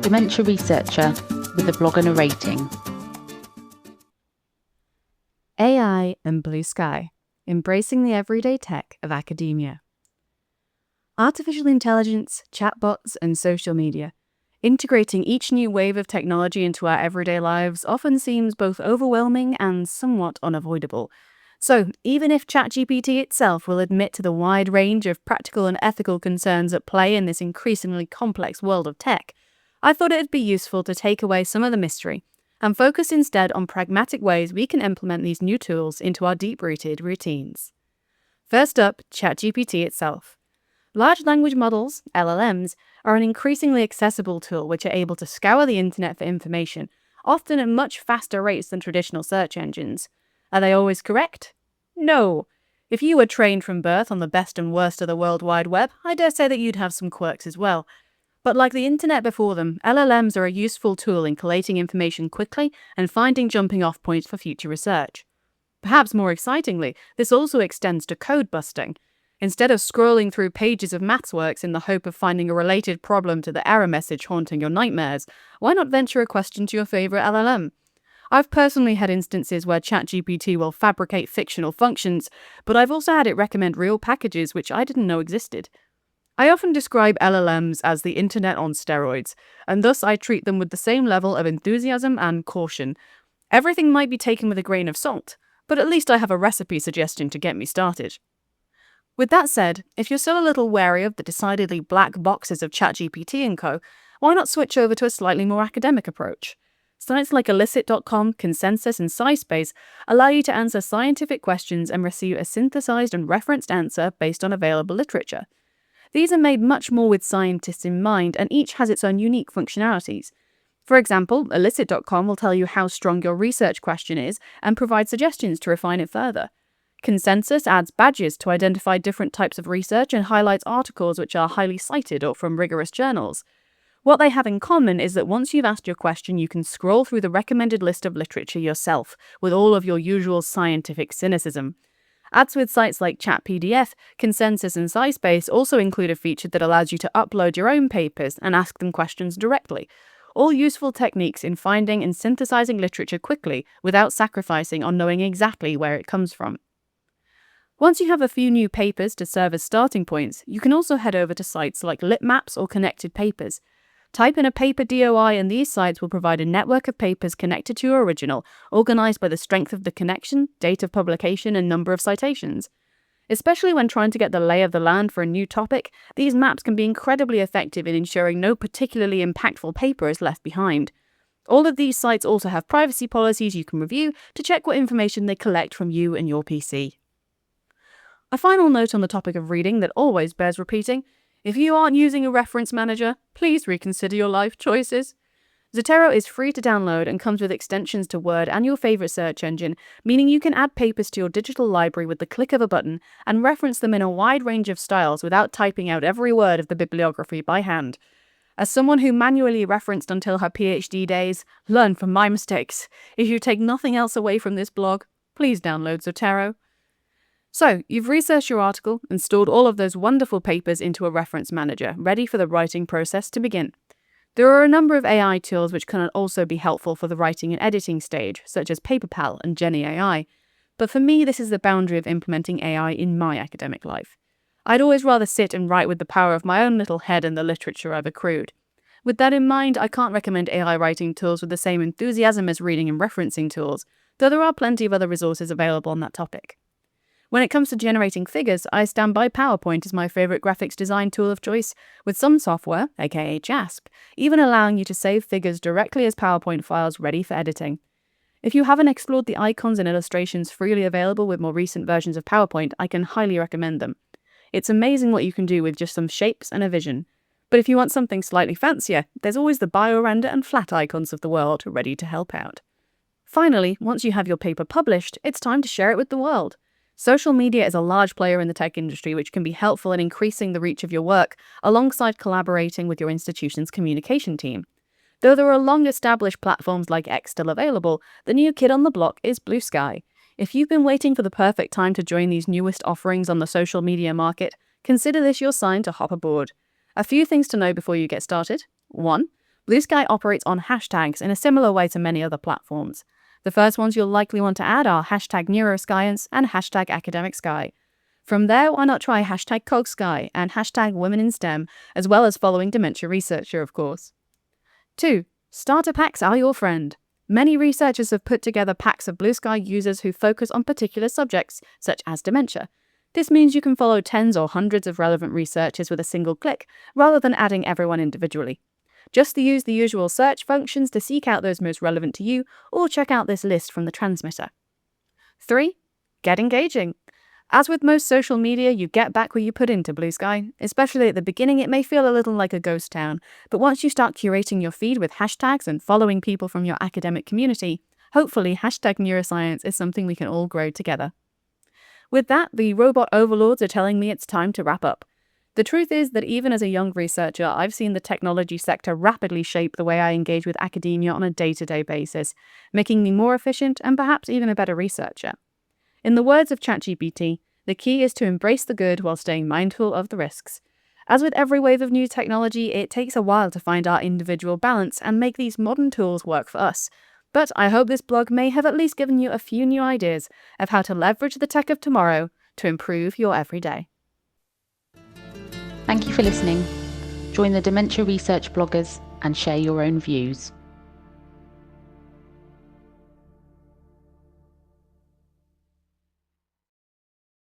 dementia researcher with a blog and a rating. AI and BlueSky, embracing the everyday tech of academia. Artificial intelligence, chatbots, and social media. Integrating each new wave of technology into our everyday lives often seems both overwhelming and somewhat unavoidable. So, even if ChatGPT itself will admit to the wide range of practical and ethical concerns at play in this increasingly complex world of tech, I thought it'd be useful to take away some of the mystery and focus instead on pragmatic ways we can implement these new tools into our deep-rooted routines. First up, ChatGPT itself. Large language models, LLMs, are an increasingly accessible tool which are able to scour the internet for information, often at much faster rates than traditional search engines. Are they always correct? No. If you were trained from birth on the best and worst of the World Wide Web, I dare say that you'd have some quirks as well. But like the internet before them, LLMs are a useful tool in collating information quickly and finding jumping-off points for future research. Perhaps more excitingly, this also extends to code busting. Instead of scrolling through pages of maths works in the hope of finding a related problem to the error message haunting your nightmares, why not venture a question to your favorite LLM? I've personally had instances where ChatGPT will fabricate fictional functions, but I've also had it recommend real packages which I didn't know existed. I often describe LLMs as the internet on steroids, and thus I treat them with the same level of enthusiasm and caution. Everything might be taken with a grain of salt, but at least I have a recipe suggestion to get me started. With that said, if you're still a little wary of the decidedly black boxes of ChatGPT and co., why not switch over to a slightly more academic approach? Sites like Elicit.com, Consensus, and SciSpace allow you to answer scientific questions and receive a synthesized and referenced answer based on available literature. These are made much more with scientists in mind, and each has its own unique functionalities. For example, Elicit.com will tell you how strong your research question is and provide suggestions to refine it further. Consensus adds badges to identify different types of research and highlights articles which are highly cited or from rigorous journals. What they have in common is that once you've asked your question, you can scroll through the recommended list of literature yourself, with all of your usual scientific cynicism. Ads with sites like ChatPDF, Consensus, and SciSpace also include a feature that allows you to upload your own papers and ask them questions directly. All useful techniques in finding and synthesizing literature quickly without sacrificing on knowing exactly where it comes from. Once you have a few new papers to serve as starting points, you can also head over to sites like LitMaps or Connected Papers. Type in a paper DOI and these sites will provide a network of papers connected to your original, organized by the strength of the connection, date of publication, and number of citations. Especially when trying to get the lay of the land for a new topic, these maps can be incredibly effective in ensuring no particularly impactful paper is left behind. All of these sites also have privacy policies you can review to check what information they collect from you and your PC. A final note on the topic of reading that always bears repeating: if you aren't using a reference manager, please reconsider your life choices. Zotero is free to download and comes with extensions to Word and your favorite search engine, meaning you can add papers to your digital library with the click of a button and reference them in a wide range of styles without typing out every word of the bibliography by hand. As someone who manually referenced until her PhD days, learn from my mistakes. If you take nothing else away from this blog, please download Zotero. So, you've researched your article and stored all of those wonderful papers into a reference manager, ready for the writing process to begin. There are a number of AI tools which can also be helpful for the writing and editing stage, such as PaperPal and Jenny AI. But for me, this is the boundary of implementing AI in my academic life. I'd always rather sit and write with the power of my own little head and the literature I've accrued. With that in mind, I can't recommend AI writing tools with the same enthusiasm as reading and referencing tools, though there are plenty of other resources available on that topic. When it comes to generating figures, I stand by PowerPoint as my favorite graphics design tool of choice, with some software, aka JASP, even allowing you to save figures directly as PowerPoint files ready for editing. If you haven't explored the icons and illustrations freely available with more recent versions of PowerPoint, I can highly recommend them. It's amazing what you can do with just some shapes and a vision. But if you want something slightly fancier, there's always the biorender and flat icons of the world ready to help out. Finally, once you have your paper published, it's time to share it with the world. Social media is a large player in the tech industry which can be helpful in increasing the reach of your work, alongside collaborating with your institution's communication team. Though there are long-established platforms like X still available, the new kid on the block is BlueSky. If you've been waiting for the perfect time to join these newest offerings on the social media market, consider this your sign to hop aboard. A few things to know before you get started. 1. BlueSky operates on hashtags in a similar way to many other platforms. The first ones you'll likely want to add are hashtag neuroscience and hashtag academic sky. From there, why not try hashtag cogsky and hashtag women in STEM, as well as following Dementia researcher, of course. 2. Starter packs are your friend. Many researchers have put together packs of BlueSky users who focus on particular subjects, such as dementia. This means you can follow tens or hundreds of relevant researchers with a single click, rather than adding everyone individually. Just use the usual search functions to seek out those most relevant to you, or check out this list from the transmitter. 3. Get engaging. As with most social media, you get back what you put into BlueSky. Especially at the beginning, it may feel a little like a ghost town, but once you start curating your feed with hashtags and following people from your academic community, hopefully hashtag neuroscience is something we can all grow together. With that, the robot overlords are telling me it's time to wrap up. The truth is that even as a young researcher, I've seen the technology sector rapidly shape the way I engage with academia on a day-to-day basis, making me more efficient and perhaps even a better researcher. In the words of ChatGPT, the key is to embrace the good while staying mindful of the risks. As with every wave of new technology, it takes a while to find our individual balance and make these modern tools work for us. But I hope this blog may have at least given you a few new ideas of how to leverage the tech of tomorrow to improve your everyday. Thank you for listening. Join the Dementia Research bloggers and share your own views.